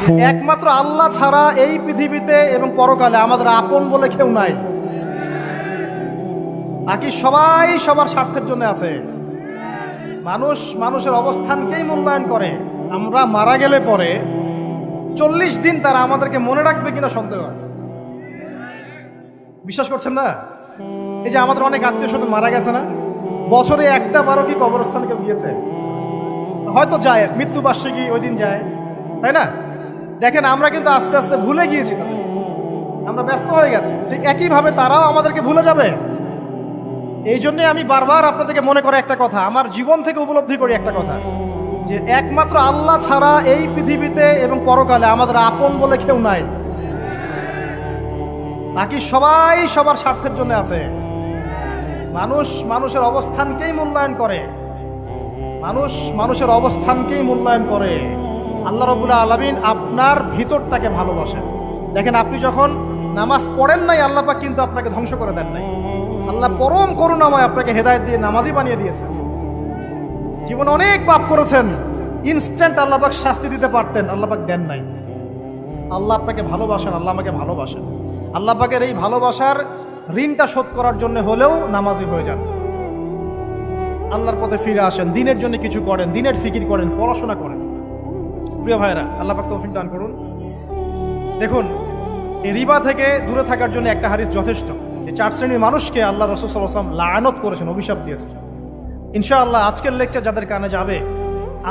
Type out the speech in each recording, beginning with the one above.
একমাত্র আল্লাহ ছাড়া এই পৃথিবীতে এবং পরকালে আমাদের আপন বলে কেউ নাই। বাকি সবাই সবার স্বার্থের জন্য আছে। মানুষ মানুষের অবস্থানকেই মূল্যায়ন করে। আমরা মারা গেলে পরে 40 দিন তারা আমাদেরকে মনে রাখবে কিনা সন্দেহ আছে। বিশ্বাস করছেন না? এই যে আমাদের অনেক আত্মীয় স্বজন মারা গেছে না, বছরে একটা বারো কি কবরস্থানে কেউ গিয়েছে? হয়তো যায়, মৃত্যুবার্ষিকী ওই দিন যায়, তাই না? দেখেন আমরা কিন্তু আস্তে আস্তে ভুলে গিয়েছি তাদের, আমরা ব্যস্ত হয়ে গেছি। ঠিক একইভাবে তারাও আমাদেরকে ভুলে যাবে। এই জন্যে আমি বারবার আপনাদেরকে মনে করে একটা কথা, আমার জীবন থেকে উপলব্ধি করি একটা কথা, যে একমাত্র আল্লাহ ছাড়া এই পৃথিবীতে এবং পরকালে আমাদের আপন বলে কেউ নাই। বাকি সবাই সবার স্বার্থের জন্য আছে। মানুষ মানুষের অবস্থানকেই মূল্যায়ন করে। মানুষ মানুষের অবস্থানকেই মূল্যায়ন করে। আল্লাহ রাব্বুল আলামিন আপনার ভিতরটাকে ভালোবাসেন। দেখেন, আপনি যখন নামাজ পড়েন নাই, আল্লাহ পাক কিন্তু আপনাকে ধ্বংস করে দেন নাই। আল্লাহ পরম করুণাময় আপনাকে হেদায়েত দিয়ে নামাজি বানিয়ে দিয়েছেন। জীবনে অনেক পাপ করেছেন, ইনস্ট্যান্ট আল্লাহ পাক শাস্তি দিতে পারতেন, আল্লাহ পাক দেন নাই। আল্লাহ আপনাকে ভালোবাসেন, আল্লাহ আমাকে ভালোবাসেন। আল্লাহ পাকের এই ভালোবাসার ঋণটা শোধ করার জন্য হলেও নামাজি হয়ে যান, আল্লাহর পথে ফিরে আসেন, দিনের জন্য কিছু করেন, দিনের ফিকির করেন, পড়াশোনা করেন। প্রিয় ভাইরা, আল্লাহ পাক তৌফিক দান করুন। দেখুন, এই রিবা থেকে দূরে থাকার জন্য একটা হাদিস যথেষ্ট, যে 4 শ্রেণীর মানুষকে আল্লাহ রাসূল সাল্লাল্লাহু আলাইহি ওয়াসাল্লাম লাআনত করেছেন, অভিশাপ দিয়েছেন। ইনশাআল্লাহ আজকের লেকচার যাদের কানে যাবে,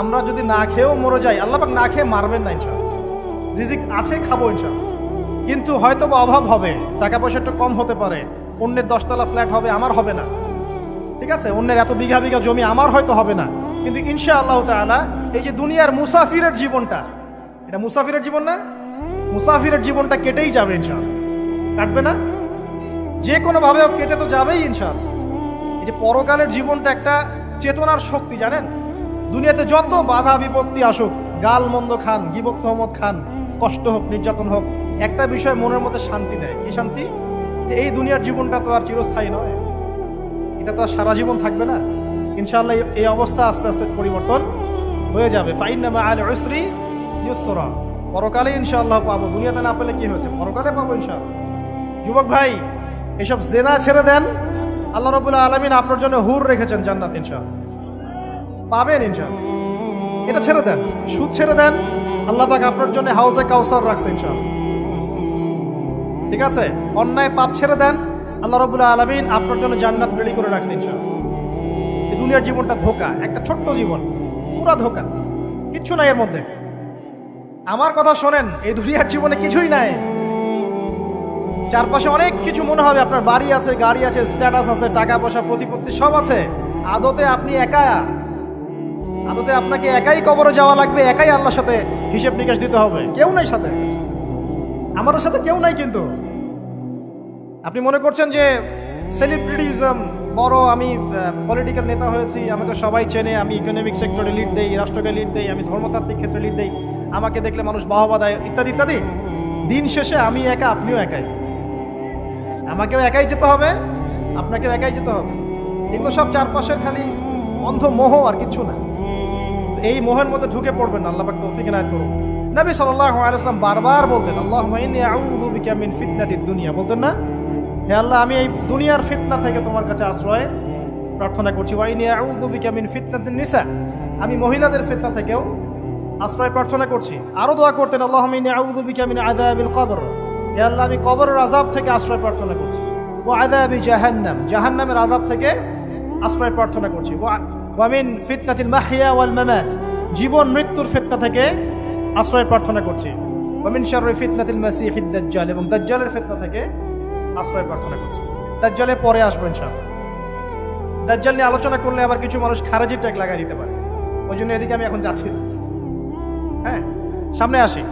আমরা যদি না খেয়েও মরে যাই, আল্লাহ পাক না খেয়ে মারবেন না ইনশাআল্লাহ। রিজিক আছে, খাবো ইনশাআল্লাহ। কিন্তু হয়তো বা অভাব হবে, টাকা পয়সা একটু কম হতে পারে, অন্যের 10 তলা ফ্ল্যাট হবে, আমার হবে না, ঠিক আছে? অন্যের এত বিঘা বিঘা জমি আমার হয়তো হবে না। কিন্তু ইনশাআল্লাহ তাআলা এই যে দুনিয়ার মুসাফিরের জীবনটা, এটা মুসাফিরের জীবন না? মুসাফিরের জীবনটা কেটেই যাবে ইনশাআল্লাহ। কাটবে না? যে কোনোভাবে কেটে তো যাবেই ইনশাআল্লাহ। এই যে পরকালের জীবনটা একটা চেতনার শক্তি, জানেন? দুনিয়াতে যত বাধা বিপত্তি আসুক, গাল মন্দ খান, গীবত তহমত খান, কষ্ট হোক, নির্যাতন হোক, একটা বিষয় মনের মধ্যে শান্তি দেয়। কি শান্তি? যে এই দুনিয়ার জীবনটা তো আর চিরস্থায়ী নয়, এটা তো আর সারা জীবন থাকবে না। ইনশাআল্লাহ এই অবস্থা আস্তে আস্তে পরিবর্তন হয়ে যাবে। ফাইন্না মাআল উসরি ইউসরা, পরকালে ইনশাআল্লাহ পাবো। দুনিয়াতে না পেলে কি হয়েছে, পরকালে পাবো ইনশাআল্লাহ। যুবক ভাই, এসব জেনা ছেড়ে দেন, আল্লাহ রাব্বুল আলামিন আপনার জন্য হুর রেখেছেন জান্নাত, ইনশাআল্লাহ পাবেন ইনশাআল্লাহ। এটা ছেড়ে দেন, সুদ ছেড়ে দেন, আল্লাহ পাক আপনার জন্য হাউজে কাউসার রাখছে ইনশাআল্লাহ, ঠিক আছে? অন্যায় পাপ ছেড়ে দেন, আল্লাহ রাব্বুল আলামিন আপনার জন্য জান্নাত রেডি করে রাখছে ইনশাআল্লাহ। এই দুনিয়ার জীবনটা ধোঁকা, একটা ছোট্ট জীবন, পুরা ধোঁকা, কিচ্ছু নাই এর মধ্যে। আমার কথা শোনেন, এই দুনিয়ার জীবনে কিছুই নাই। চারপাশে অনেক কিছু মনে হবে, আপনার বাড়ি আছে, গাড়ি আছে, স্ট্যাটাস আছে, টাকা পয়সা, প্রতিপত্তি সব আছে। আদতে আপনি একা, আদতে আপনাকে একাই কবরে যাওয়া লাগবে, একাই আল্লাহর সাথে হিসেব নিকাশ দিতে হবে। কেউ নাই সাথে, আমাদের সাথে কেউ নাই। কিন্তু আপনি মনে করছেন যে সেলিব্রিটিজম বড়, আমি পলিটিক্যাল নেতা হয়েছি, আমাকে সবাই চেনে, আমি ইকোনমিক সেক্টরে লিড দেই, রাষ্ট্রকে লিড দেই, আমি ধর্মতাত্ত্বিক ক্ষেত্রে লিড দেই, আমাকে দেখলে মানুষ বাহবা দেয়, ইত্যাদি ইত্যাদি। দিন শেষে আমি একা, আপনিও একাই। আমাকেও একাই যেতে হবে, আপনাকেও একাই যেতে হবে। এগুলো সব চারপাশের খালি অন্ধ মোহ, আর কিছু না। এই মোহের মধ্যে ঢুকে পড়বেন না, আল্লাহ পাক তৌফিক এনায়েত করুন। নবী সাল্লাল্লাহু আলাইহি ওয়াসাল্লাম বারবার বলতেন, আল্লাহুম্মা ইন্নী আউযু বিকা মিন ফিতনাতিদ দুনিয়া, বলতেন না? হে আল্লাহ, আমি এই দুনিয়ার ফিতনা থেকে তোমার কাছে আশ্রয় প্রার্থনা করছি। ওয়া ইন্নী আউযু বিকা মিন ফিতনাতিন নিসা, আমি মহিলাদের ফিতনা থেকেও আশ্রয় প্রার্থনা করছি। আরো দোয়া করতেন, আল্লাহুম্মা ইন্নী আউযু বিকা মিন আযাবিল কবর, হে আল্লাহ, আমি কবরের আযাব থেকে আশ্রয় প্রার্থনা করছি। ওয়া আযাবি জাহান্নাম, জাহান্নামের আযাব থেকে আশ্রয় প্রার্থনা করছি। ওয়া মিন ফিতনাতিল মাহইয়া ওয়াল মামাত, জীবন মৃত্যুর ফিতনা থেকে আশ্রয় প্রার্থনা করছি। ওয়া মিন শাররি ফিতনাতিল মাসিহিদ দাজ্জাল, এবং দাজ্জালের ফিতনা থেকে আশ্রয় প্রার্থনা করছি। দাজ্জালে পরে আসবো ইনশাআল্লাহ। দাজ্জাল নিয়ে আলোচনা করলে আবার কিছু মানুষ খারাজি ট্যাগ লাগাই দিতে পারে, ওই জন্য এদিকে আমি এখন যাচ্ছি না। হ্যাঁ, সামনে আসি।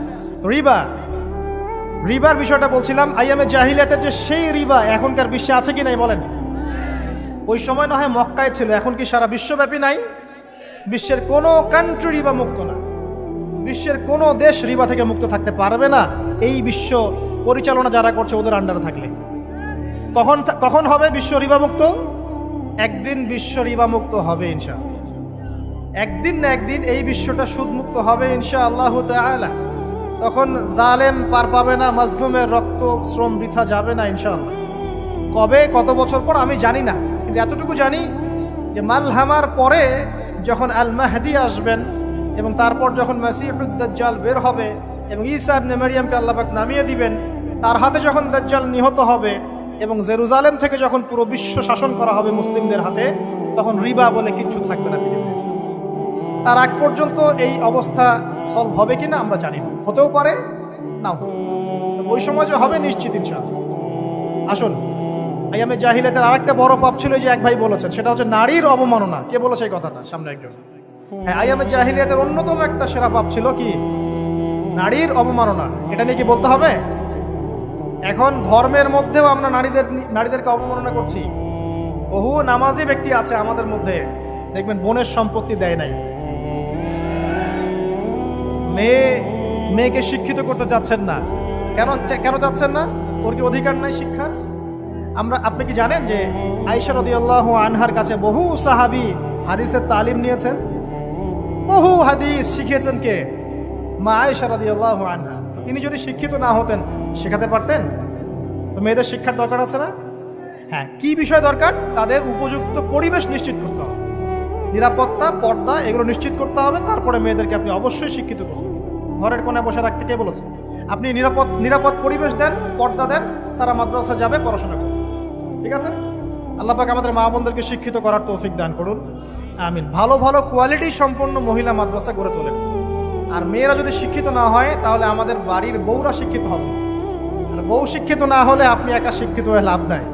তো রিবার বিষয়টা বলছিলাম। আইয়ামে জাহিলিয়াতের যে সেই রিবা এখনকার বিশ্বে আছে কি নাই বলেন? ওই সময় না হয় মক্কায় ছিল, এখন কি সারা বিশ্বব্যাপী নাই? বিশ্বের কোনো কান্ট্রি রিবা মুক্ত না, বিশ্বের কোনো দেশ রিবা থেকে মুক্ত থাকতে পারবে না, এই বিশ্ব পরিচালনা যারা করছে ওদের আন্ডারে থাকলে। কখন হবে বিশ্ব রিবা মুক্ত? একদিন বিশ্ব রিবা মুক্ত হবে ইনশাআল্লাহ। একদিন না একদিন এই বিশ্বটা সুদমুক্ত হবে ইনশাআল্লাহু তাআলা। তখন জালেম পার পাবে না, মাজলুমের রক্ত শ্রম বৃথা যাবে না ইনশাআল্লাহ। কবে কত বছর পর আমি জানি না, কিন্তু এতটুকু জানি যে মালহামার পরে যখন আল মাহদি আসবেন এবং তারপর যখন মাসিহুদ দাজ্জাল বের হবে এবং ঈসা ইবনে মারইয়ামকে আল্লাহ পাক নামিয়ে দিবেন, তার হাতে যখন দাজ্জাল নিহত হবে এবং জেরুজালেম থেকে যখন পুরো বিশ্ব শাসন করা হবে মুসলিমদের হাতে, তখন রিবা বলে কিচ্ছু থাকবে না পৃথিবীতে। তার আগ পর্যন্ত এই অবস্থা সলভ হবে কিনা আমরা জানি না, হতেও পারে না। ওই সময় যে হবে নিশ্চিত ইনশাআল্লাহ। আসুন, আইয়ামে জাহিলিয়াতের আরেকটা বড় পাপ ছিল যে এক ভাই বলেছেন, সেটা হচ্ছে নারীর অবমাননা। কে বলেছে এই কথাটা? সামনে একজন। হ্যাঁ, আইয়ামে জাহিলিয়াতের অন্যতম একটা সেরা পাপ ছিল কি? নারীর অবমাননা। এটা নিয়ে কি বলতে হবে? এখন ধর্মের মধ্যেও আমরা নারীদেরকে অবমাননা করছি। বহু নামাজি ব্যক্তি আছে আমাদের মধ্যে, দেখবেন বোনের সম্পত্তি দেয় নাই, মেয়েকে শিক্ষিত করতে যাচ্ছেন না। কেন যাচ্ছেন না? ওর কি অধিকার নাই শিক্ষার? আপনি কি জানেন যে আয়েশা রাদিয়াল্লাহু আনহার কাছে বহু সাহাবী হাদিসের তালিম নিয়েছেন, বহু হাদিস শিখিয়েছেন কে? মা আয়েশা রাদিয়াল্লাহু আনহা। তিনি যদি শিক্ষিত না হতেন শেখাতে পারতেন? তো মেয়েদের শিক্ষার দরকার আছে না? হ্যাঁ, কি বিষয় দরকার? তাদের উপযুক্ত পরিবেশ নিশ্চিত করতে হবে, নিরাপত্তা, পর্দা এগুলো নিশ্চিত করতে হবে। তারপরে মেয়েদেরকে আপনি অবশ্যই শিক্ষিত করুন। ঘরের কোণে বসে রাখতে কে বলেছে? আপনি নিরাপদ পরিবেশ দেন, পর্দা দেন, তারা মাদ্রাসা যাবে, পড়াশোনা করবে। ঠিক আছে? আল্লাহ পাক আমাদের মা বোনদেরকে শিক্ষিত করার তৌফিক দান করুন, আমিন। ভালো ভালো কোয়ালিটি সম্পন্ন মহিলা মাদ্রাসা গড়ে তোলেন। আর মেয়েরা যদি শিক্ষিত না হয় তাহলে আমাদের বাড়ির বউরা শিক্ষিত হবে। আর বউ শিক্ষিত না হলে আপনি একা শিক্ষিত হয়ে লাভ নাই।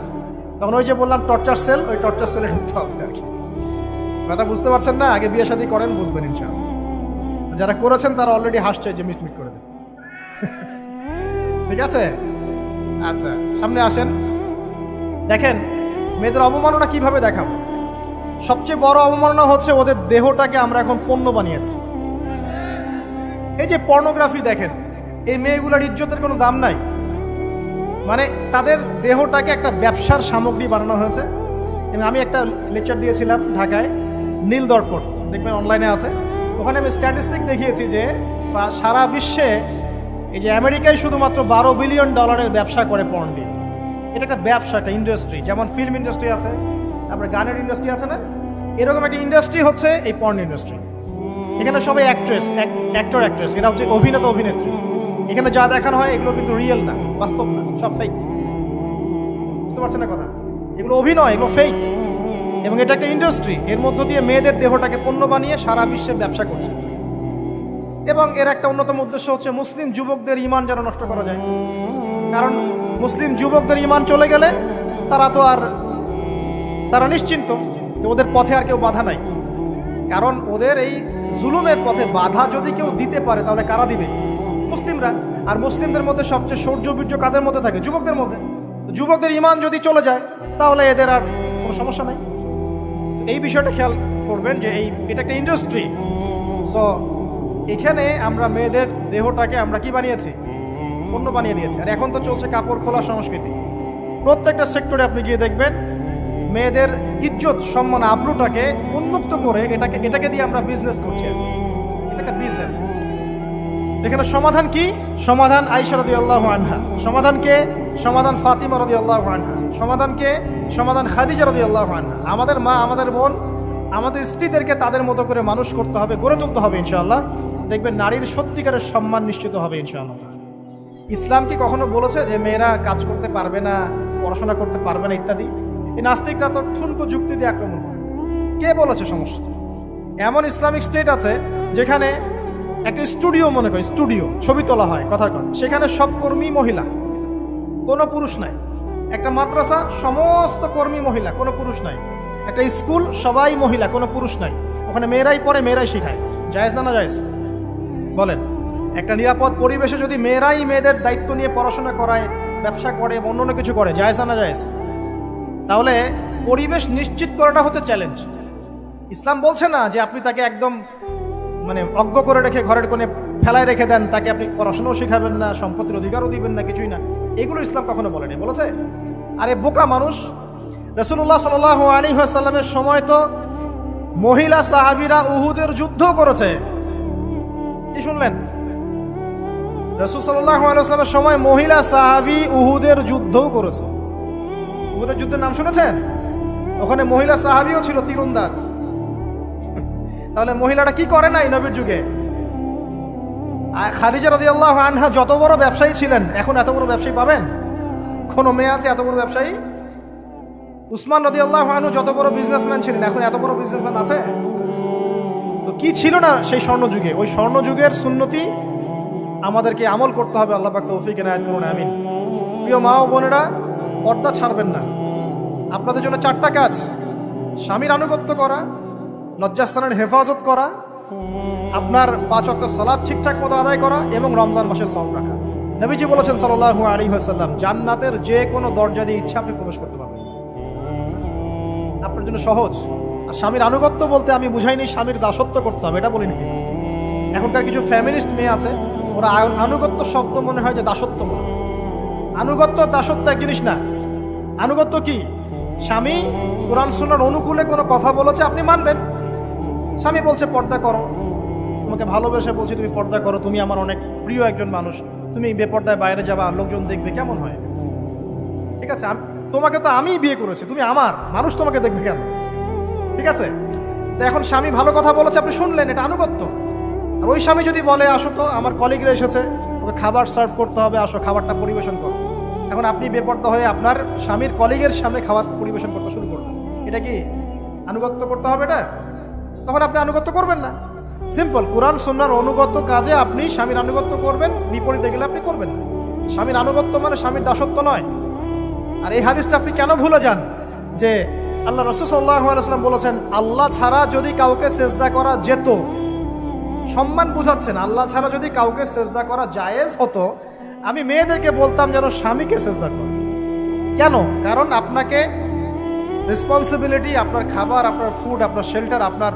তখন ওই যে বললাম টর্চার সেল, ওই টর্চার সেলে ঢুকতে হবে আর কি। কথা বুঝতে পারছেন না? আগে বিয়ে শাদী করেন, বুঝবেন ইনশাআল্লাহ। যারা করেছেন তারা অলরেডি হাসছে যে মিটমিট করে দেন। ঠিক আছে? আচ্ছা, সামনে আসেন। দেখেন মেয়েদের অবমাননা কিভাবে দেখাবো। সবচেয়ে বড় অবমাননা হচ্ছে ওদের দেহটাকে আমরা এখন পণ্য বানিয়েছি। এই যে পর্নোগ্রাফি দেখেন, এই মেয়েগুলোর ইজ্জতের কোনো দাম নাই। মানে তাদের দেহটাকে একটা ব্যবসার সামগ্রী বানানো হয়েছে। এবং আমি একটা লেকচার দিয়েছিলাম ঢাকায়, নীল দর্পণ, দেখবেন অনলাইনে আছে। ওখানে আমি স্ট্যাটিস্টিক দেখিয়েছি যে সারা বিশ্বে এই যে আমেরিকায় শুধুমাত্র $12 বিলিয়ন ব্যবসা করে পর্ন দিয়ে। এটা একটা ব্যবসা, একটা ইন্ডাস্ট্রি। যেমন ফিল্ম ইন্ডাস্ট্রি আছে, তারপরে গানের ইন্ডাস্ট্রি আছে না, এরকম একটা ইন্ডাস্ট্রি হচ্ছে এই পর্ন ইন্ডাস্ট্রি। এখানে সবাই অ্যাক্টর অ্যাক্ট্রেস, এরা হচ্ছে অভিনেতা অভিনেত্রী। এখানে যা দেখানো হয় এগুলো কিন্তু রিয়েল না, বাস্তব না, সব ফেক। বুঝতে পারছেন না কথা? এগুলো অভিনয়, এগুলো ফেক। এবং এটা একটা ইন্ডাস্ট্রি, এর মধ্য দিয়ে মেয়েদের দেহটাকে পণ্য বানিয়ে সারা বিশ্বে ব্যবসা করছে। এবং এর একটা অন্যতম উদ্দেশ্য হচ্ছে মুসলিম যুবকদের ঈমান যেন নষ্ট করা যায়। কারণ মুসলিম যুবকদের ঈমান চলে গেলে তারা নিশ্চিন্ত যে ওদের পথে আর কেউ বাধা নাই। কারণ ওদের এই জুলুমের পথে বাধা যদি কেউ দিতে পারে তাহলে কারা দিবে? মুসলিমরা। আর মুসলিমদের মধ্যে সবচেয়ে শৌর্য কাদের মধ্যে থাকে? যুবকদের মধ্যে। যুবকদের ঈমান যদি চলে যায় তাহলে এদের আর কোনো সমস্যা নাই। এই বিষয়টা খেয়াল করবেন যে এটা একটা ইন্ডাস্ট্রি। সো এখানে আমরা মেয়েদের দেহটাকে আমরা কি বানিয়েছি? পণ্য বানিয়ে দিয়েছি। আর এখন তো চলছে কাপড় খোলা সংস্কৃতি। প্রত্যেকটা সেক্টরে আপনি গিয়ে দেখবেন মেয়েদের ইজ্জত, সম্মান, আব্রুটাকে উন্মুক্ত করে এটাকে দিয়ে আমরা বিজনেস করছি। এটা একটা বিজনেস। এখানে সমাধান কি? সমাধান আয়েশা রাদিয়াল্লাহু আনহা। সমাধান কে? সমাধান ফাতিমা রাদিয়াল্লাহু আনহা। সমাধান কে? সমাধান খাদিজা রাদিয়াল্লাহু আনহা। আমাদের মা, আমাদের বোন, আমাদের স্ত্রীদেরকে তাদের মতো করে মানুষ করতে হবে, গড়ে তুলতে হবে ইনশাআল্লাহ। দেখবেন নারীর সত্যিকারের সম্মান নিশ্চিত হবে ইনশাআল্লাহ। ইসলাম কি কখনো বলেছে যে মেয়েরা কাজ করতে পারবে না, পড়াশোনা করতে পারবে না ইত্যাদি? এই নাস্তিকরা তো ঠুনকো যুক্তি দিয়ে আক্রমণ করে। কে বলেছে? সমস্যা এমন ইসলামিক স্টেট আছে যেখানে একটা স্টুডিও, মনে করি স্টুডিও, ছবি তোলা হয়, কথার কথা, সেখানে সব কর্মী মহিলা, কোনো পুরুষ নাই। একটা মাদ্রাসা, সমস্ত কর্মী মহিলা, কোনো পুরুষ নাই। একটা স্কুল, সবাই মহিলা, কোনো পুরুষ নাই। ওখানে মেয়েরাই পড়ে, মেয়েরাই শেখায়। জায়েজ না জায়েজ বলেন? একটা নিরাপদ পরিবেশে যদি মেয়েরাই মেয়েদের দায়িত্ব নিয়ে পড়াশোনা করায়, ব্যবসা করে, অন্য কিছু করে, জায়েজ না জায়েজ? তাহলে পরিবেশ নিশ্চিত করাটা হচ্ছে চ্যালেঞ্জ। ইসলাম বলছে না যে আপনি তাকে একদম অজ্ঞ করে রেখে ঘরের কোণে ফেলায় রেখে দেন, তাকে আপনি পড়াশোনাও শেখাবেন না, সম্পত্তির অধিকারও দিবেন না, কিছুই না। এগুলো ইসলাম কখনো বলেনি। বলেছে? আরে বোকা মানুষ! রাসূলুল্লাহ সাল্লাল্লাহু আলাইহি ওয়াসাল্লামের সময় তো মহিলা সাহাবীরা উহুদের যুদ্ধ করেছে। কি শুনলেন? রাসূল সাল্লাল্লাহু আলাইহি ওয়াসাল্লামের সময় মহিলা সাহাবী উহুদের যুদ্ধও করেছে। উহুদের যুদ্ধের নাম শুনেছেন? ওখানে মহিলা সাহাবীও ছিল তীরন্দাজ। তাহলে মহিলাটা কি করে নাই নবীর যুগে? খাদিজা রাদিয়াল্লাহু আনহা যত বড় ব্যবসায়ী ছিলেন, এখন এত বড় ব্যবসায়ী পাবেন? কোন মেয়ে আছে এত বড় ব্যবসায়ী? উসমান রাদিয়াল্লাহু আনহু যত বড় বিজনেসম্যান ছিলেন, এখন এত বড় বিজনেসম্যান আছে? তো কি ছিল না সেই স্বর্ণ যুগে? ওই স্বর্ণ যুগের সুন্নতি আমাদেরকে আমল করতে হবে। আল্লাহ পাক তৌফিক এনায়েত করুন, আমিন। প্রিয় মা ও বোনেরা, পর্দা ছাড়বেন না। আপনাদের জন্য 4টা কাজ: স্বামীর আনুগত্য করা, লজ্জাস্থানের হেফাজত করা, আপনার 5 ওয়াক্ত সালাত ঠিকঠাক মতো আদায় করা এবং রমজান মাসে সওম রাখা। নবীজি বলেছেন সাল্লাল্লাহু আলাইহি ওয়াসাল্লাম, জান্নাতের যে কোনো দরজা দিয়ে ইচ্ছা আপনি প্রবেশ করতে পারবেন। আপনার জন্য সহজ। আর স্বামীর আনুগত্য বলতে আমি বুঝাইনি স্বামীর দাসত্ব করতে হবে, এটা বলিনি। এখনকার কিছু ফ্যামিলিস্ট মেয়ে আছে, ওরা আনুগত্য শব্দ মনে হয় যে দাসত্ব বলে। আনুগত্য দাসত্ব এক জিনিস না। আনুগত্য কি? স্বামী কোরআন সুন্নাহর অনুকূলে কোনো কথা বলেছে, আপনি মানবেন। স্বামী বলছে পর্দা করো, তোমাকে ভালোবেসে বলছি তুমি পর্দা করো, তুমি আমার অনেক প্রিয় একজন মানুষ, তুমি বেপর্দায় বাইরে যাবা, লোকজন দেখবে, কেমন হয়? ঠিক আছে, তোমাকে তো আমিই বিয়ে করেছি, তুমি আমার, মানুষ তোমাকে দেখবে কেন? ঠিক আছে, তো এখন স্বামী ভালো কথা বলেছে, আপনি শুনলেন, এটা আনুগত্য। আর ওই স্বামী যদি বলে আসো তো আমার কলিগরা এসেছে, ওকে খাবার সার্ভ করতে হবে, আসো খাবারটা পরিবেশন করো, এখন আপনি বেপর্দা হয়ে আপনার স্বামীর কলিগের সামনে খাবার পরিবেশন করতে শুরু করবেন, এটা কি আনুগত্য করতে হবে? এটা তখন আপনি আনুগত্য করবেন না। সিম্পল, কোরআন সুন্নাহর অনুগত কাজে আপনি স্বামীর আনুগত্য করবেন, বিপরীতে গেলে আপনি করবেন না। স্বামীর আনুগত্য মানে স্বামীর দাসত্ব নয়। আর এই হাদিসটা আপনি কেন ভুলে যান যে আল্লাহ রাসূল সাল্লাল্লাহু আলাইহি ওয়াসাল্লাম বলেছেন আল্লাহ ছাড়া যদি কাউকে সেজদা করা যেত, সম্মান বুঝাচ্ছেন, আল্লাহ ছাড়া যদি কাউকে সেজদা করা জায়েজ হতো, আমি মেয়েদেরকে বলতাম যেন স্বামীকে সেজদা করে। কেন? কারণ আপনাকে রেসপন্সিবিলিটি, আপনার খাবার, আপনার ফুড, আপনার শেল্টার, আপনার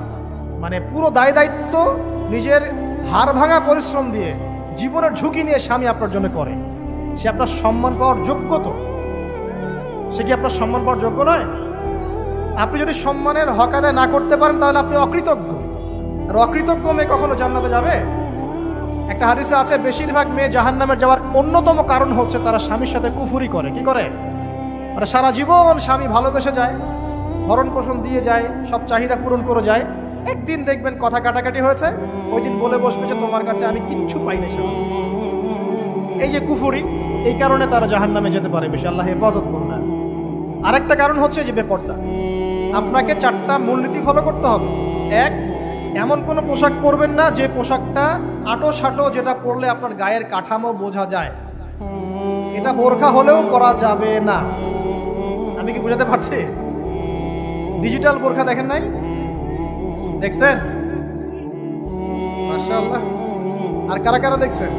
মানে পুরো দায় দায়িত্ব নিজের হাড় ভাঙা পরিশ্রম দিয়ে, জীবনের ঝুঁকি নিয়ে স্বামী আপনার জন্য করে। সে আপনার সম্মান পাওয়ার যোগ্য তো? সে কি আপনার সম্মান পাওয়ার যোগ্য নয়? আপনি যদি সম্মানের হক আদায় না করতে পারেন তাহলে আপনি অকৃতজ্ঞ। আর অকৃতজ্ঞ মেয়ে কখনো জান্নাতে যাবে? একটা হাদিসে আছে বেশিরভাগ মেয়ে জাহান্নামের যাওয়ার অন্যতম কারণ হচ্ছে তারা স্বামীর সাথে কুফরি করে। কি করে? মানে সারা জীবন স্বামী ভালোবেসে যায়, ভরণ পোষণ দিয়ে যায়, সব চাহিদা পূরণ করে যায়, একদিন দেখবেন কথা কাটাকাটি হয়েছে, ওই দিন বলে বসবে যে তোমার কাছে আমি কিচ্ছু পাই না। এই যে কুফরি, এই কারণে তারা জাহান্নামে যেতে পারে বেশি। আল্লাহ হেফাজত করবে। আরেকটা কারণ হচ্ছে যে বেপর্দা। আপনাকে 4টা মূলনীতি ফলো করতে হবে। 1, এমন কোনো পোশাক পরবেন না যে পোশাকটা আটো সাটো, যেটা পরলে আপনার গায়ের কাঠামো বোঝা যায়। এটা বোরখা হলেও পরা যাবে না। আমি কি বুঝাতে পারছি? ডিজিটাল বোরখা দেখেন নাই? দেখছেন? মাশাআল্লাহ। আর কারা কারা দেখছেন?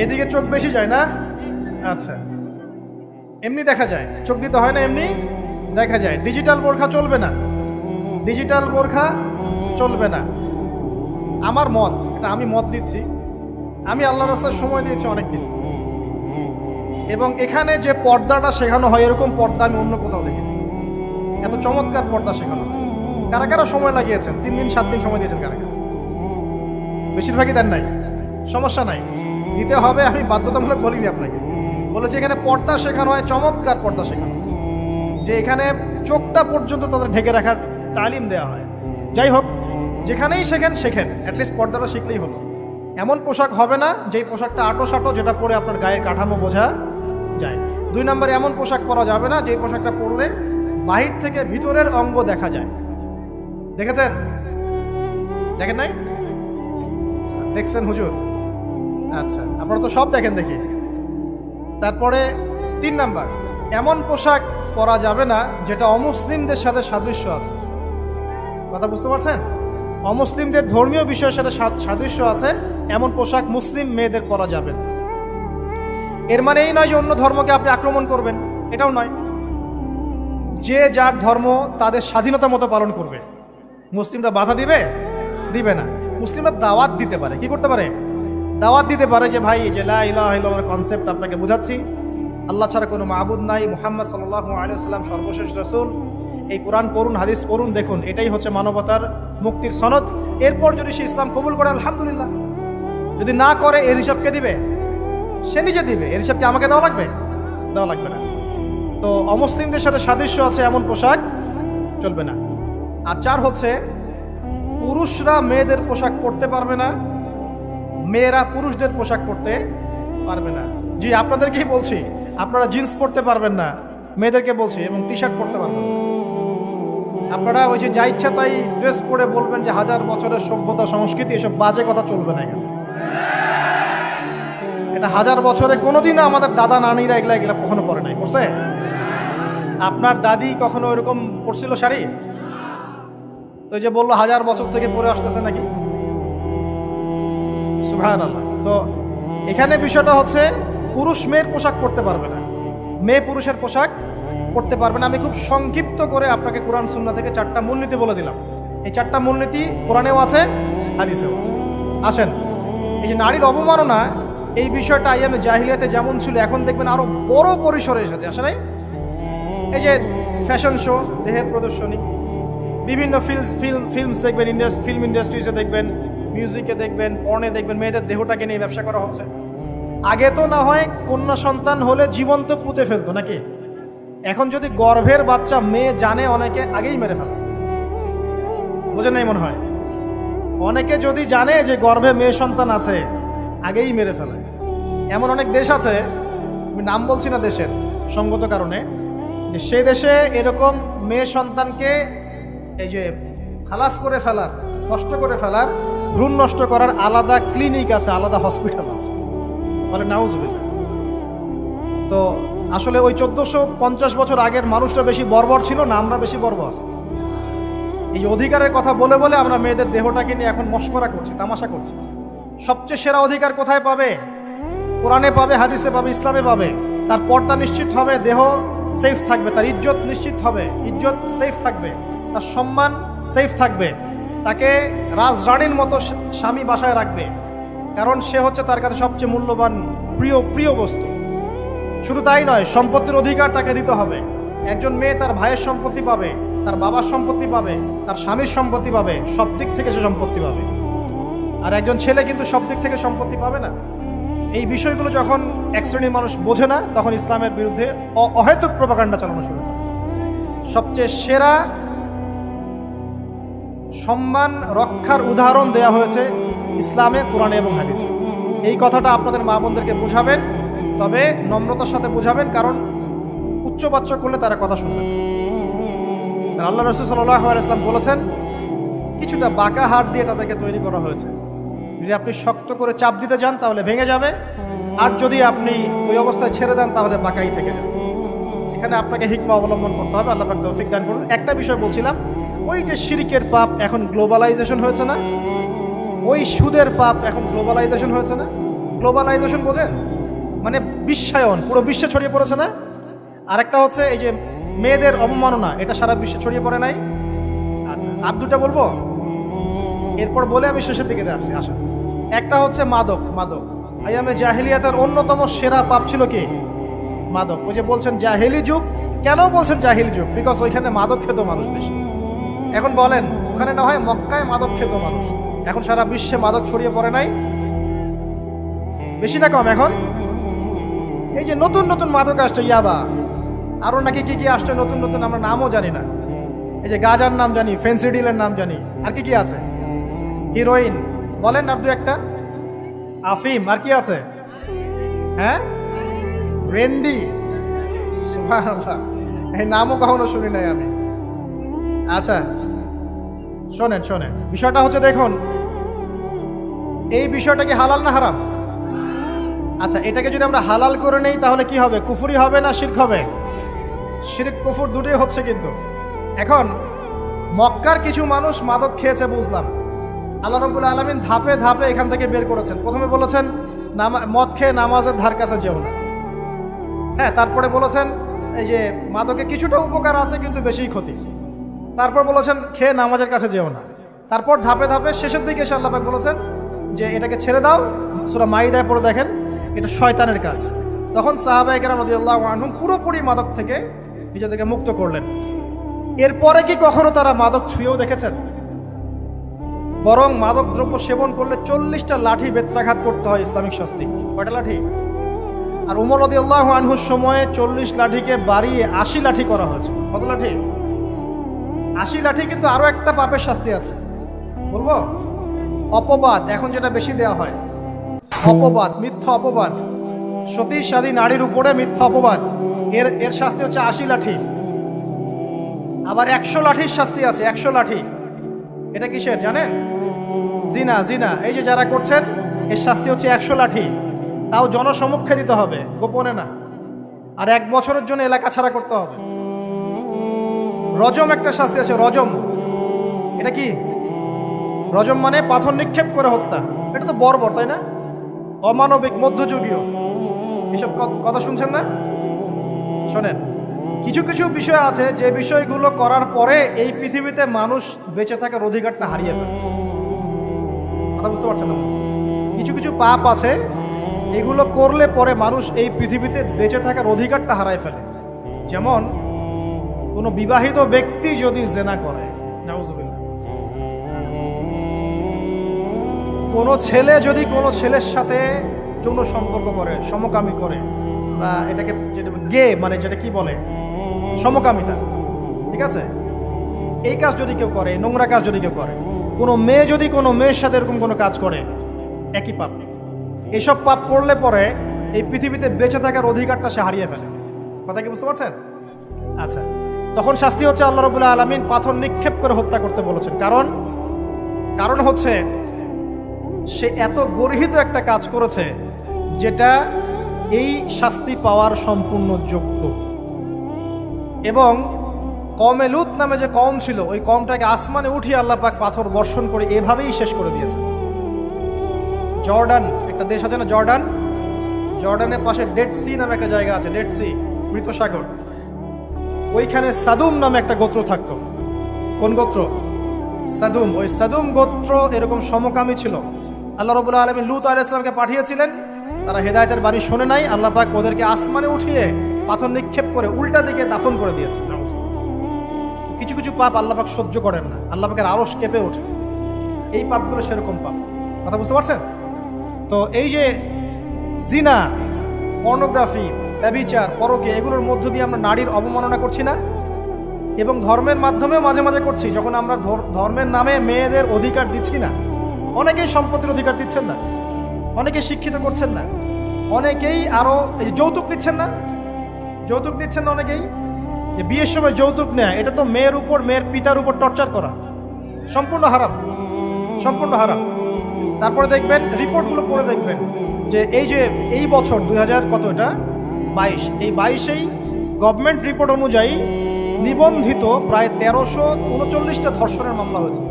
এদিকে চোখ বেশি যায় না? আচ্ছা, এমনি দেখা যায়, চোখ দিতে হয় না, এমনি দেখা যায়। ডিজিটাল বোরখা চলবে না, ডিজিটাল বোরখা চলবে না। আমার মত, এটা আমি মত দিচ্ছি, আমি আল্লাহর রাস্তায় সময় দিয়েছি অনেক দিন, এবং এখানে যে পর্দাটা শেখানো হয় এরকম পর্দা আমি অন্য কোথাও দেখিনি। এত চমৎকার পর্দা শেখানো হয়। কারা কারা সময় লাগিয়েছেন? 3 দিন 7 দিন সময় দিয়েছেন কারা কারা? বেশিরভাগই দেন নাই। সমস্যা নাই, দিতে হবে, আমি বাধ্যতামূলক বলিনি আপনাকে। বলেছি এখানে পর্দা শেখানো হয়, চমৎকার পর্দা শেখানো হয়, যে এখানে চোখটা পর্যন্ত তাদের ঢেকে রাখার তালিম দেওয়া হয়। যাই হোক, যেখানেই শেখেন, অ্যাটলিস্ট পর্দাটা শিখলেই হলো। এমন পোশাক হবে না যেই পোশাকটা আটো সাটো, যেটা পরে আপনার গায়ের কাঠামো বোঝা যায়। 2 নম্বরে এমন পোশাক পরা যাবে না যেই পোশাকটা পরলে বাহির থেকে ভিতরের অঙ্গ দেখা যায়। দেখেছেন? দেখেন নাই? দেখছেন হুজুর? আচ্ছা, আপনারা তো সব দেখেন দেখি। তারপরে 3 নাম্বার, এমন পোশাক পরা যাবে না যেটা অমুসলিমদের সাথে সাদৃশ্য আছে। কথা বুঝতে পারছেন? অমুসলিমদের ধর্মীয় বিষয়ের সাথে সাদৃশ্য আছে এমন পোশাক মুসলিম মেয়েদের পরা যাবে না। এর মানে এই নয় যে অন্য ধর্মকে আপনি আক্রমণ করবেন, এটাও নয়। যে যার ধর্ম তাদের স্বাধীনতা মতো পালন করবে। মুসলিমরা বাধা দিবে না। মুসলিমরা দাওয়াত দিতে পারে। কি করতে পারে? দাওয়াত দিতে পারে যে ভাই, যে লা ইলাহা ইল্লাল্লাহর কনসেপ্ট আপনাকে বুঝাচ্ছি, আল্লাহ ছাড়া কোনো মাবুদ নাই, মুহাম্মদ সাল্লাল্লাহু আলাইহি ওয়াসাল্লাম সর্বশেষ রাসূল, এই কোরআন পড়ুন, হাদিস পড়ুন, দেখুন এটাই হচ্ছে মানবতার মুক্তির সনদ। এরপর যদি সে ইসলাম কবুল করে আলহামদুলিল্লাহ, যদি না করে এর হিসাব কে দিবে? সে নিজে দিবে। এর হিসাব কি আমাকে দেওয়া লাগবে? দেওয়া লাগবে না। তো অমুসলিমদের সাথে সাদৃশ্য আছে এমন পোশাক চলবে না। আর 4 হচ্ছে পুরুষরা মেয়েদের পোশাক পরতে পারবে না, মেয়েরা পুরুষদের পোশাক পরতে পারবে না। জি, আপনাদেরকেই বলছি, আপনারা জিন্স পরতে পারবেন না, মেয়েদেরকে বলছি, এবং টি শার্ট পরতে পারবেন না। আপনারা ওই যে যা ইচ্ছা তাই ড্রেস পরে বলবেন যে 1000 বছরের সভ্যতা সংস্কৃতি, এসব বাজে কথা চলবে না এখানে। এটা 1000 বছরে কোনোদিনও আমাদের দাদা নানিরা এগুলা কখনো পরে নাই। করছে? আপনার দাদি কখনো ওইরকম পরছিল শাড়ি? তো যে বললো 1000 বছর থেকে পরে আসতেছে নাকি? সুবহানাল্লাহ। তো এখানে বিষয়টা হচ্ছে পুরুষ মেয়ের পোশাক পরতে পারবে না, মেয়ে পুরুষের পোশাক পরতে পারবে না। আমি খুব সংক্ষিপ্ত করে আপনাকে কোরআন সুন্নাহ থেকে 4টা মূলনীতি বলে দিলাম। এই 4টা মূলনীতি কোরআনেও আছে, হাদিসেও আছে। আসেন, এই যে নারীর অবমাননা, এই বিষয়টা আইয়ামে জাহিলিয়াতে যেমন ছিল, এখন দেখবেন আরো বড় পরিসরে এসেছে। আসলে এই যে ফ্যাশন শো, দেহের প্রদর্শনী, বিভিন্ন ফিল্মস দেখবেন, ফিল্ম ইন্ডাস্ট্রিজে দেখবেন, মিউজিকে দেখবেন, পর্নে দেখবেন, মেয়েদের দেহটাকে নিয়ে ব্যবসা করা হচ্ছে। আগে তো না হয় কন্যা সন্তান হলে জীবন্ত পুঁতে ফেলতো নাকি? এখন যদি গর্ভের বাচ্চা মেয়ে জানে, অনেকে আগেই মেরে ফেলে। বুঝেন নাই মনে হয়? অনেকে যদি জানে যে গর্ভে মেয়ে সন্তান আছে, আগেই মেরে ফেলে। এমন অনেক দেশ আছে, আমি নাম বলছি না দেশের সঙ্গত কারণে, যে সেই দেশে এরকম মেয়ে সন্তানকে এই যে খালাস করে ফেলার, নষ্ট করে ফেলার, ভ্রূণ নষ্ট করার আলাদা ক্লিনিক আছে, আলাদা হসপিটাল আছে। বলে নাউজুবিল্লাহ। তো আসলে ওই 1450 বছর আগের মানুষটা বেশি বর্বর ছিল না আমরা বেশি বর্বর? এই অধিকারের কথা বলে বলে আমরা মেয়েদের দেহটাকে নিয়ে এখন মস্করা করছি, তামাশা করছি। সবচেয়ে সেরা অধিকার কোথায় পাবে? কোরআনে পাবে, হাদিসে পাবে, ইসলামে পাবে। তার পর্দা নিশ্চিত হবে, দেহ সেফ থাকবে, তার ইজ্জত নিশ্চিত হবে, ইজ্জত সেফ থাকবে, তার সম্মান সেফ থাকবে, তাকে রাজরানীর মতো স্বামী বাসায় রাখবে, কারণ সে হচ্ছে তার কাছে সবচেয়ে মূল্যবান প্রিয় বস্তু। শুধু তাই নয়, সম্পত্তির অধিকার তাকে দিতে হবে। একজন মেয়ে তার ভাইয়ের সম্পত্তি পাবে, তার বাবার সম্পত্তি পাবে, তার স্বামীর সম্পত্তি পাবে, সব দিক থেকে সে সম্পত্তি পাবে। আর একজন ছেলে কিন্তু সব দিক থেকে সম্পত্তি পাবে না। এই বিষয়গুলো যখন এক শ্রেণীর মানুষ বোঝে না, তখন ইসলামের বিরুদ্ধে অহেতুক প্রপাগান্ডা চালানো শুরু করে। সবচেয়ে সেরা সম্মান রক্ষার উদাহরণ দেয়া হয়েছে ইসলামে, কোরআনে এবং হাদিসে। এই কথাটা আপনাদের মা বোনদেরকে বোঝাবেন, তবে নম্রতার সাথে বোঝাবেন, কারণ উচ্চবাচ্য করলে তারা কথা শুনবেন। আল্লাহ রাসূল সাল্লাল্লাহু আলাইহি ওয়াসাল্লাম বলেছেন, কিছুটা বাঁকা হাড় দিয়ে তাদেরকে তৈরি করা হয়েছে। যদি আপনি শক্ত করে চাপ দিতে যান তাহলে ভেঙে যাবে, আর যদি আপনি ওই অবস্থায় ছেড়ে দেন তাহলে বাঁকাই থেকে যাবে। এখানে আপনাকে হিকমা অবলম্বন করতে হবে। আল্লাহ পাক তৌফিক দান করুন। একটা বিষয় বলছিলাম, ওই যে শিরকের পাপ এখন গ্লোবালাইজেশন হয়েছে না, ওই সুদের পাপ এখন গ্লোবালাইজেশন হয়েছে না। গ্লোবালাইজেশন বোঝেন? মানে বিশ্বায়ন, পুরো বিশ্বে ছড়িয়ে পড়েছে না। আরেকটা হচ্ছে এই যে মেয়েদের অবমাননা, এটা সারা বিশ্বে ছড়িয়ে পড়ে নাই? আচ্ছা, আর দুটা বলবো, এরপর বলে আমি শেষের দিকে যাচ্ছি। আসা, একটা হচ্ছে মাদক। আইয়ামে জাহিলিয়াতের অন্যতম সেরা পাপ ছিল কি? মাদক। ওই যে বলছেন জাহিলি যুগ, কেন বলছেন জাহিলি যুগ? বিকজ ওইখানে মাদক খেত মানুষ বেশি। এখন বলেন, ওখানে না হয় মক্কায় মাদক খেত মানুষ, এখন সারা বিশ্বে মাদক ছড়িয়ে পড়ে নাই? বেশি না কম? এখন এই যে নতুন নতুন মাদক আসছে, ইয়াবা, আরো নাকি কি কি আসছে নতুন নতুন, আমরা নামও জানি না। এই যে গাজার নাম জানি, ফেন্সিডিলের নাম জানি, আর কি কি আছে? হিরোইন বলেন, আর দু একটা, আফিম, আর কি আছে? হ্যাঁ, রেন্ডি, সুবহানাল্লাহ, এই নামও কখনো শুনি নাই আমি। আচ্ছা শোনেন, বিষয়টা হচ্ছে, দেখুন এই বিষয়টা কি হালাল না হারাম? আচ্ছা, এটাকে যদি আমরা হালাল করে নেই তাহলে কি হবে? কুফরি হবে না শিরক হবে? শিরক কুফর দুটোই হচ্ছে। কিন্তু এখন মক্কার কিছু মানুষ মাদক খেয়েছে বুঝলাম, আল্লাহ রাব্বুল আলামিন ধাপে ধাপে এখান থেকে বের করেছেন। প্রথমে বলেছেন মদ খেয়ে নামাজের ধার কাছে যেও না। হ্যাঁ, তারপরে বলেছেন এই যে মাদকে কিছুটা উপকার আছে কিন্তু বেশি ক্ষতি। তারপর বলেছেন খেয়ে নামাজের কাছে যেও না। তারপর ধাপে ধাপে শেষের দিকে এসে আল্লাহ পাক বলেছেন যে এটাকে ছেড়ে দাও। সূরা মাইদায় পড়ে দেখেন, এটা শয়তানের কাজ। তখন সাহাবায়ে কেরাম রাদিয়াল্লাহু আনহুম পুরোপুরি মাদক থেকে নিজেদেরকে মুক্ত করলেন। এরপরে কি কখনো তারা মাদক ছুঁয়েও দেখেছেন? বরং মাদকদ্রব্য সেবন করলে 40টা লাঠি বেত্রাঘাত করতে হয় ইসলামিক শাস্তি। কয়টা লাঠি? আর উমর রাদিয়াল্লাহু আনহুর সময়ে 40 লাঠিকে বাড়িয়ে 80 লাঠি করা হয়েছে। কত লাঠি? 80 লাঠি। কিন্তু আরো একটা পাপের শাস্তি আছে, বলবো? অপবাদ। এখন যেটা বেশি দেওয়া হয়, অপবাদ, মিথ্যা অপবাদ, সতী সাদী নারীর উপরে মিথ্যা অপবাদ, এর শাস্তি হচ্ছে 80 লাঠি। আবার 100 লাঠির শাস্তি আছে, 100 লাঠি। এটা কিসের জানেন? জিনা। জিনা এই যে যারা করছেন, এর শাস্তি হচ্ছে 100 লাঠি। তাও জনসমক্ষে দিতে হবে, গোপনে না। আর 1 বছরের জন্য এলাকা ছাড়া করতে হবে। রজম একটা শাস্তি আছে, রজম। এটা কি? রজম মানে পাথর নিক্ষেপ করে হত্যা। এটা তো বর্বর, তাই না? অমানবিক, মধ্যযুগীয়। এসব কথা শুনছেন না? শোনেন, কিছু কিছু বিষয় আছে যে বিষয়গুলো করার পরে এই পৃথিবীতে মানুষ বেঁচে থাকার অধিকারটা হারিয়ে ফেলে। কথা বুঝতে পারছেন না? কিছু কিছু পাপ আছে, এগুলো করলে পরে মানুষ এই পৃথিবীতে বেঁচে থাকার অধিকারটা হারায় ফেলে। যেমন কোনো বিবাহিত ব্যক্তি যদি জেনা করে, নাউজুবিল্লাহ, কোনো ছেলে যদি কোনো ছেলের সাথে যৌন সম্পর্ক করে, সমকামী করে, বা এটাকে যেটা গে মানে যেটা কি বলে, সমকামিতা, ঠিক আছে, এই কাজ যদি কেউ করে, নোংরা কাজ যদি কেউ করে, কোনো মেয়ে যদি কোনো মেয়ের সাথে এরকম কোনো কাজ করে, একই পাপ। এইসব পাপ করলে পরে এই পৃথিবীতে বেঁচে থাকার অধিকারটা সে হারিয়ে ফেলে। কথা কি বুঝতে পারছেন? আচ্ছা, তখন শাস্তি হচ্ছে আল্লাহ রাব্বুল আলামিন পাথর নিক্ষেপ করে হত্যা করতে বলেছেন। কারণ হচ্ছে সে এত গর্হিত একটা কাজ করেছে যেটা এই শাস্তি পাওয়ার সম্পূর্ণ যোগ্য। এবং কওমে লূত নামে যে কওম ছিল, ওই কওমটাকে আসমানে উঠিয়ে আল্লাহ পাক পাথর বর্ষণ করে এভাবেই শেষ করে দিয়েছে। জর্ডান একটা দেশ আছে না, জর্ডান, জর্ডানের পাশে ডেড সি নামে একটা জায়গা আছে, ডেড সি, মৃত সাগর। ওইখানে সাদুম নামে একটা গোত্র থাকতো। কোন গোত্র? সাদুম। ওই সাদুম গোত্র এরকম সমকামী ছিল। আল্লাহ রাব্বুল আলামিন লূত আলাইহিস সালামকে পাঠিয়েছিলেন, তারা হেদায়েতের বাণী শোনে নাই। আল্লাহ পাক ওদেরকে আসমানে উঠিয়ে পাথর নিক্ষেপ করে উল্টা দিকে দাফন করে দিয়েছে। কিছু কিছু পাপ আল্লাহ পাক সহ্য করেন না, আল্লাহ পাকের আরশ কেঁপে ওঠে। এই পাপগুলো সেরকম পাপ। কথা বুঝতে পারছেন? তো এই যে জিনা, পর্নোগ্রাফি, ব্যভিচার, পরকে, এগুলোর মধ্য দিয়ে আমরা নারীর অবমাননা করছি না? এবং ধর্মের মাধ্যমেও মাঝে মাঝে করছি, যখন আমরা ধর্মের নামে মেয়েদের অধিকার দিচ্ছি না। অনেকেই সম্পত্তির অধিকার দিচ্ছেন না, অনেকে শিক্ষিত করছেন না, অনেকেই আরো যৌতুক নিচ্ছেন না, যৌতুক নিচ্ছেন না অনেকেই। যে বিয়ের সময় যৌতুক নেয়, এটা তো মেয়ের উপর, মেয়ের পিতার উপর টর্চার করা, সম্পূর্ণ হারাম, সম্পূর্ণ হারাম। তারপরে দেখবেন, রিপোর্টগুলো পড়ে দেখবেন যে এই বছর 2000 কত, এটা 22, এই 22-এই গভর্নমেন্ট রিপোর্ট অনুযায়ী নিবন্ধিত প্রায় 1339টা ধর্ষণের মামলা হয়েছে।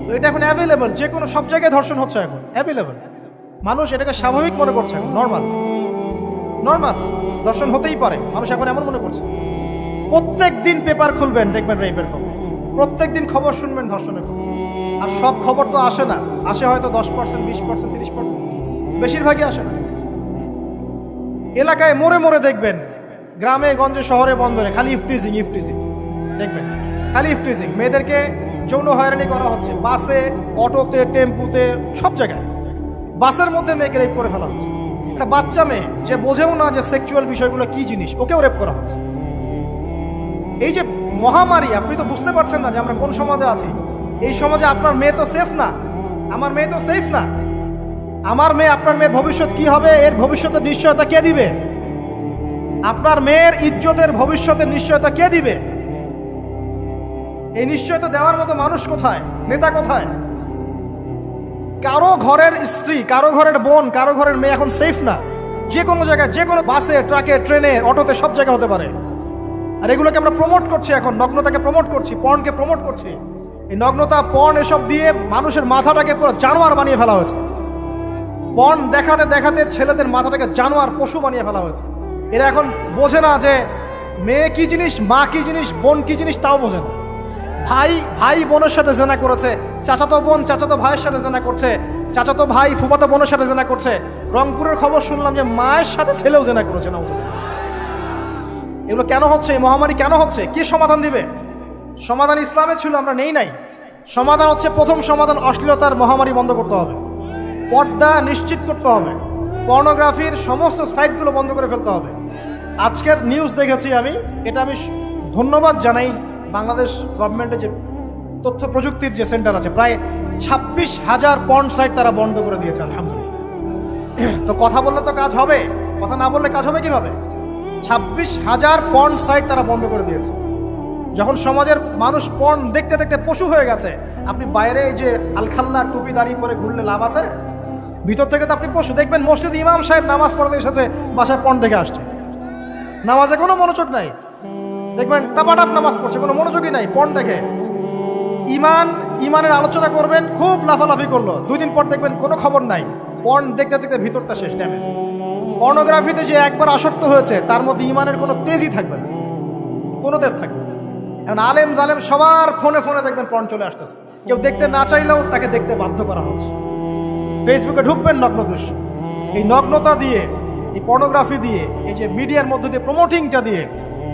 তো এটা এখন অ্যাভেলেবল, যে কোনো সব জায়গায় ধর্ষণ হচ্ছে, এখন অ্যাভেলেবল। মানুষ এটাকে স্বাভাবিক মনে করছে, এখন নর্মাল, নর্মাল ধর্ষণ হতেই পারে, মানুষ এখন এমন মনে করছে। প্রত্যেক দিন পেপার খুলবেন, দেখবেন রেপের খবর, প্রত্যেক দিন খবর শুনবেন ধর্ষণের খবর। আর সব খবর তো আসে না, আসে হয়তো 10%, 20%, 30%, বেশিরভাগই আসে না। এলাকায় মোড়ে মোড়ে দেখবেন, গ্রামে গঞ্জে শহরে বন্দরে খালি ইফটিজিং, ইফটিজিং দেখবেন, খালি ইফটিজিং। মেয়েদেরকে যৌন হয়রানি করা হচ্ছে, বাসে, অটোতে, টেম্পুতে, সব জায়গায়। বাসের মধ্যে মেয়েকে রেপ করে ফেলা হচ্ছে। একটা বাচ্চা মেয়ে যে বোঝেও না যে সেক্সুয়াল বিষয়গুলো কি জিনিস, ওকেও রেপ করা হচ্ছে। এই যে মহামারী, আপনি তো বুঝতে পারছেন না যে আমরা কোন সমাজে আছি। এই সমাজে আপনার মেয়ে তো সেফ না, আমার মেয়ে তো সেফ না। আমার মেয়ে, আপনার মেয়ের ভবিষ্যৎ কি হবে, এর ভবিষ্যতের নিশ্চয়তা কে দিবে? আপনার মেয়ের ইজ্জতের ভবিষ্যতের নিশ্চয়তা কে দিবে? এই নিশ্চয়তা দেওয়ার মতো মানুষ কোথায়, নেতা কোথায়? কারো ঘরের স্ত্রী, কারো ঘরের বোন, কারো ঘরের মেয়ে এখন সেফ না। যে কোনো জায়গায়, যে কোনো বাসে, ট্রাকে, ট্রেনে, অটোতে, সব জায়গায় হতে পারে। আর এগুলোকে আমরা প্রমোট করছি, এখন নগ্নতাকে প্রমোট করছি, পর্নকে প্রমোট করছি। এই নগ্নতা, পর্ন, এসব দিয়ে মানুষের মাথাটাকে পুরো জানোয়ার বানিয়ে ফেলা হয়েছে। পর্ন দেখাতে দেখাতে ছেলেদের মাথাটাকে জানোয়ার, পশু বানিয়ে ফেলা হয়েছে। এরা এখন বোঝে না যে মেয়ে কি জিনিস, মা কি জিনিস, বোন কি জিনিস, তাও বোঝে না। ভাই বোনের সাথে জেনা করেছে, চাচাতো বোন চাচাতো ভাইয়ের সাথে জেনা করছে, চাচাতো ভাই ফুফাতো বোনের সাথে জেনা করছে। রংপুরের খবর শুনলাম যে মায়ের সাথে ছেলেও জেনা করেছে। না, এগুলো কেন হচ্ছে? এই মহামারী কেন হচ্ছে? কি সমাধান দিবে? সমাধান ইসলামে ছিল, আমরা নেই নাই। সমাধান হচ্ছে, প্রথম সমাধান অশ্লীলতার মহামারী বন্ধ করতে হবে, পর্দা নিশ্চিত করতে হবে, পর্নোগ্রাফির সমস্ত সাইটগুলো বন্ধ করে ফেলতে হবে। আজকের নিউজ দেখেছি আমি, এটা আমি ধন্যবাদ জানাই বাংলাদেশ গভর্নমেন্টের যে তথ্য প্রযুক্তির যে সেন্টার আছে, প্রায় 26,000 পর্ন সাইট তারা বন্ধ করে দিয়েছে, আলহামদুলিল্লাহ। তো কথা বললে তো কাজ হবে, কথা না বললে কাজ হবে কিভাবে? 26,000 পর্ন সাইট তারা বন্ধ করে দিয়েছে। যখন সমাজের মানুষ পর্ন দেখতে দেখতে পশু হয়ে গেছে, আপনি বাইরে এই যে আলখাল্লা টুপি দাঁড়িয়ে পরে ঘুরলে লাভ আছে? ভিতর থেকে তো আপনি পশু। দেখবেন মসজিদ ইমাম সাহেব নামাজ পড়তে এসেছে, বাসায় পর্ন দেখে আসছে, নামাজে কোনো মনোযোগ নাই। দেখবেন টাপাটাপ নামাজ পড়ছে, কোনো মনোযোগই নাই, পর্ন দেখে। ইমানের আলোচনা করবেন, খুব লাফালাফি করলো, 2 দিন পর দেখবেন কোনো খবর নাই, পর্ন দেখতে দেখতে ভিতরটা শেষ, ড্যামেজ। পর্নোগ্রাফিতে যে একবার আসক্ত হয়েছে, তার মধ্যে ইমানের কোনো তেজই থাকবে না, কোনো তেজ থাকবে না। এখন আলেম জালেম সবার ফোনে ফোনে দেখবেন পর্ন চলে আসতেছে, কেউ দেখতে না চাইলেও তাকে দেখতে বাধ্য করা হচ্ছে। ফেসবুকে ঢুকবেন, নগ্ন দৃশ্য। এই নগ্নতা দিয়ে, এই পর্নোগ্রাফি দিয়ে, এই যে মিডিয়ার মধ্যে দিয়ে প্রমোটিংটা দিয়ে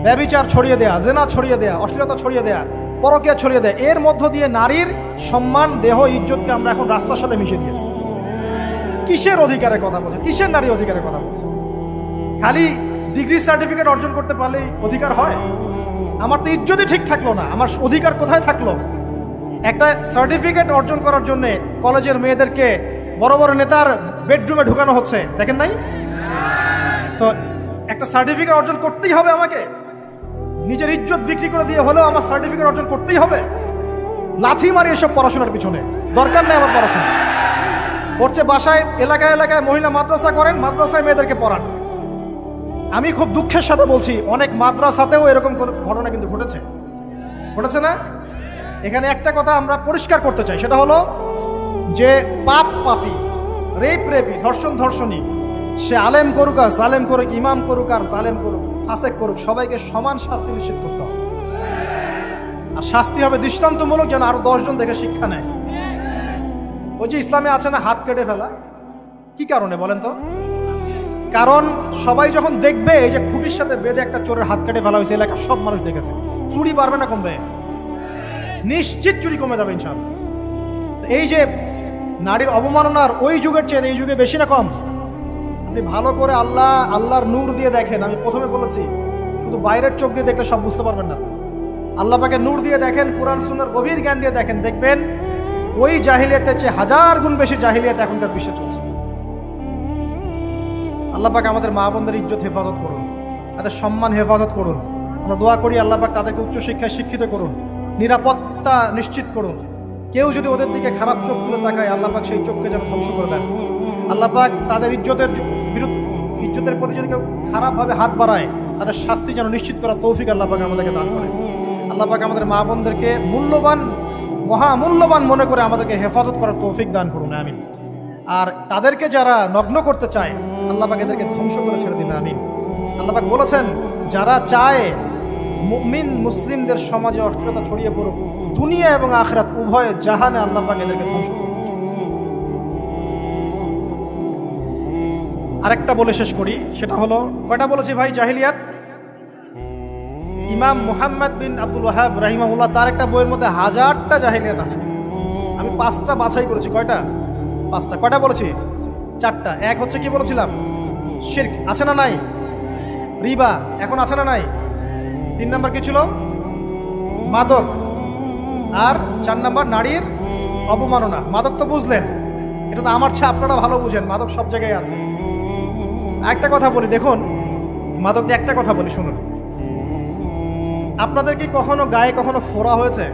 ব্যভিচার ছড়িয়ে দেয়া, জেনা ছড়িয়ে দেয়া, অশ্লীলতা ছড়িয়ে দেয়া, পরকীয়া ছড়িয়ে দেয়, এর মধ্য দিয়ে নারীর সম্মান, দেহ, ইজ্জতকে আমরা এখন রাস্তার সাথে মিশিয়ে দিয়েছি। কিসের অধিকারের কথা বলছে? কিসের নারী অধিকারের কথা বলছে? খালি ডিগ্রি সার্টিফিকেট অর্জন করতে পারলেই অধিকার হয়? আমার তো ইজ্জতই ঠিক থাকলো না, আমার অধিকার কোথায় থাকলো? একটা সার্টিফিকেট অর্জন করার জন্য কলেজের মেয়েদেরকে বড় বড় নেতার বেডরুমে ঢুকানো হচ্ছে, দেখেন নাই? তো একটা সার্টিফিকেট অর্জন করতেই হবে আমাকে, নিজের ইজ্জত বিক্রি করে দিয়ে হলেও আমার সার্টিফিকেট অর্জন করতেই হবে। লাথি মারি এসব পড়াশোনার পিছনে, দরকার নেই আমার পড়াশোনা। হচ্ছে বাসায় এলাকায় এলাকায় মহিলা মাদ্রাসা করেন, মাদ্রাসায় মেয়েদেরকে পড়ান। আমি খুব দুঃখের সাথে বলছি, অনেক মাদ্রাসাতেও এরকম ঘটনা কিন্তু ঘটেছে না? এখানে একটা কথা আমরা পরিষ্কার করতে চাই, সেটা হলো যে পাপী, রেপী, ধর্ষণী, সে আলেম করুক আর জালেম করুক, ইমাম করুক আর জালেম করুক, ফাসেক করুক, সবাইকে সমান শাস্তি নিশ্চিত করতে হবে। আর শাস্তি হবে দৃষ্টান্তমূলক, যেন আরো 10 জন দেখে শিক্ষা নেয়। ওই যে ইসলামে আছে না হাত কেটে ফেলা, কি কারণে বলেন তো? কারণ সবাই যখন দেখবে এই যে খুঁটির সাথে বেঁধে একটা চোরের হাত কেটে ফেলা হয়েছে, এলাকার সব মানুষ দেখেছে, চুরি বাড়বে না কমবে? নিশ্চিত চুরি কমে যাবে ইনশাআল্লাহ। তো এই যে নারীর অবমাননার ওই যুগের চেয়ে এই যুগে বেশি না কম? আপনি ভালো করে আল্লাহর নূর দিয়ে দেখেন। আমি প্রথমে বলেছি, শুধু বাইরের চোখ দিয়ে দেখলে সব বুঝতে পারবেন না। আল্লাহ পাকে নূর দিয়ে দেখেন, কোরআন সুন্নাহর গভীর জ্ঞান দিয়ে দেখেন, দেখবেন ওই জাহিলিয়াতের চেয়ে 1000 গুণ বেশি জাহিলিয়াত এখনকার বিশ্বে চলছে। আল্লাহ পাক আমাদের মা বোনদের ইজ্জত হেফাজত করুন, তাদের সম্মান হেফাজত করুন। আমরা দোয়া করি আল্লাহ পাক তাদেরকে উচ্চশিক্ষায় শিক্ষিত করুন, নিরাপত্তা নিশ্চিত করুন। কেউ যদি ওদের দিকে খারাপ চোখ তুলে তাকায়, আল্লাহ পাক সেই চোখকে যেন ধ্বংস করে দেন। আল্লাহ পাক তাদের ইজ্জতের প্রতি যদি কেউ খারাপভাবে হাত বাড়ায়, তাদের শাস্তি যেন নিশ্চিত করার তৌফিক আল্লাহ পাক আমাদেরকে দান করে। আল্লাহ পাক আমাদের মা বোনদেরকে মহামূল্যবান মনে করে আমাদেরকে হেফাজত করার তৌফিক দান করুন, আমিন। আর তাদেরকে যারা নগ্ন করতে চায়, আল্লাহ পাক এদেরকে ধ্বংস করে ছেড়ে দিন, আমিন। আল্লাহ পাক বলেছেন, যারা চায় মুমিন মুসলিমদের সমাজে অশ্লীলতা ছড়িয়ে পড়ুক, দুনিয়া এবং আখিরাত উভয় জাহানে আল্লাহ পাক এদেরকে ধ্বংস করুন। আরেকটা বলে শেষ করি, সেটা হলো, কয়টা বলেছি ভাই? জাহিলিয়াত। ইমাম মুহাম্মদ বিন আব্দুল ওয়াহাব রাহিমাহুল্লাহ, তার একটা বইয়ের মধ্যে 1000টা জাহিলিয়াত আছে। আমি 5টা বাছাই করেছি। কয়টা? 5টা। কয়টা বলেছি? 4টা। এক হচ্ছে কি বলেছিলাম? শিরক, আছে না নাই? রিবা এখন আছে না নাই? 3 নাম্বার কি ছিল? মাদক। আর 4 নাম্বার নারীর অবমাননা। মাদক তো বুঝলেন, এটা তো আমার চেয়ে আপনারা ভালো বুঝেন, মাদক সব জায়গায় আছে। একটা কথা বলি, দেখুন মাদক নিয়ে একটা কথা বলি, শুনুন। আপনাদের কি কখনো গায়ে কখনো ফোড়া হয়েছে?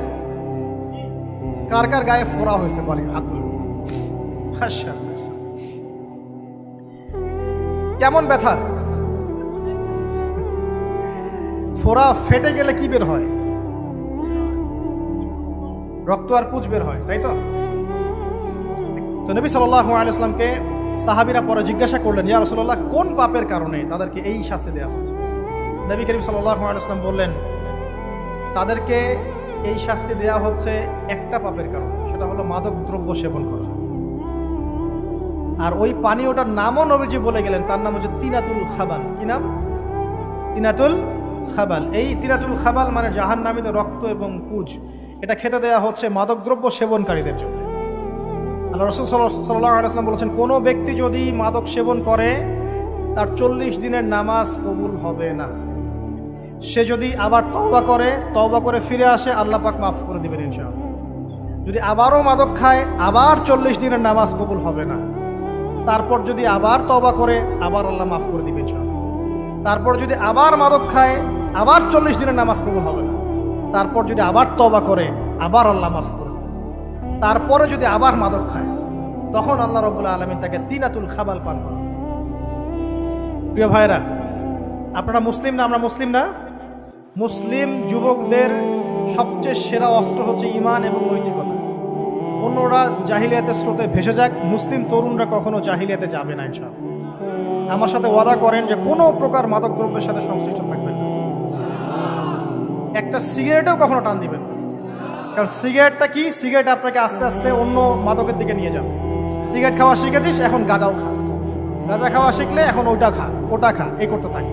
কার কার গায়ে ফোড়া হয়েছে বলি? আব্দুল, আচ্ছা, কেমন ব্যথা? ফোড়া ফেটে গেলে কি বের হয়? রক্ত আর পুঁজ বের হয়, তাই তো? তো নবী সাল্লাল্লাহু আলাইহি ওয়াসাল্লামকে সাহাবীরা পরে জিজ্ঞাসা করলেন, ইয়া রাসূলুল্লাহ, কোন পাপের কারণে তাদেরকে এই শাস্তি দেওয়া হচ্ছে? নবী করিম সাল্লাল্লাহু আলাইহি ওয়াসাল্লাম বললেন, তাদেরকে এই শাস্তি দেওয়া হচ্ছে একটা পাপের কারণে, সেটা হলো মাদক দ্রব্য সেবন করা। আর ওই পানীয়টার নামও নবীজি বলে গেলেন, তার নাম হচ্ছে তিনাতুল খাবাল। কি নাম? তিনাতুল খাবাল। এই তিনাতুল খাবাল মানে জাহান্নামীদের রক্ত এবং পুঁজ। এটা খেতে দেয়া হচ্ছে মাদকদ্রব্য সেবনকারীদের জন্য। আল্লাহ রাসূল সাল্লাল্লাহু আলাইহি ওয়াসাল্লাম বলেছেন, কোনো ব্যক্তি যদি মাদক সেবন করে তার 40 দিনের নামাজ কবুল হবে না। সে যদি আবার তওবা করে ফিরে আসে, আল্লাহ পাক মাফ করে দিবেন ইনশাআল্লাহ। যদি আবারও মাদক খায়, আবার 40 দিনের নামাজ কবুল হবে না। তারপর যদি আবার তওবা করে, আবার আল্লাহ মাফ করে দিবেন ইনশাআল্লাহ। তারপর যদি আবার মাদক খায়, আবার 40 দিনের নামাজ কবুল হবে না। তারপর যদি আবার তওবা করে, আবার আল্লাহ মাফ করে দিবেন। তারপরে যদি আবার মাদক খায়, তখন আল্লাহ রাব্বুল আলামিন তাকে তিনাতুল খাবাল পান করান। প্রিয় ভাইরা, আপনারা মুসলিম না? আমরা মুসলিম না? মুসলিম যুবকদের সবচেয়ে সেরা অস্ত্র হচ্ছে ঈমান এবং নৈতিকতা। অন্যরা জাহিলিয়াতের স্রোতে ভেসে যাক, মুসলিম তরুণরা কখনো জাহিলিয়াতে যাবে না ইনশাআল্লাহ। আমার সাথে ওয়াদা করেন যে কোনো প্রকার মাদকদ্রব্যের সাথে সংশ্লিষ্ট থাকবেন না। একটা সিগারেটেও কখনো টান দিবেন না। কারণ সিগারেটটা কি? সিগারেট আপনাকে আস্তে আস্তে অন্য মাদকের দিকে নিয়ে যাবে। সিগারেট খাওয়া শিখেছিস, এখন গাঁজাও খা। গাঁজা খাওয়া শিখলে এখন ওটা খা, এই করতে থাকে।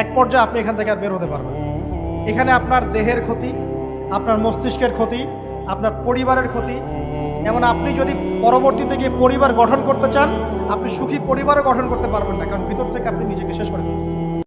এক পর্যায়ে আপনি এখান থেকে আর বের হতে পারবেন। এখানে আপনার দেহের ক্ষতি, আপনার মস্তিষ্কের ক্ষতি, আপনার পরিবারের ক্ষতি। এমন আপনি যদি পরবর্তীতে গিয়ে পরিবার গঠন করতে চান, আপনি সুখী পরিবারও গঠন করতে পারবেন না, কারণ ভিতর থেকে আপনি নিজেকে শেষ করে ফেলছেন।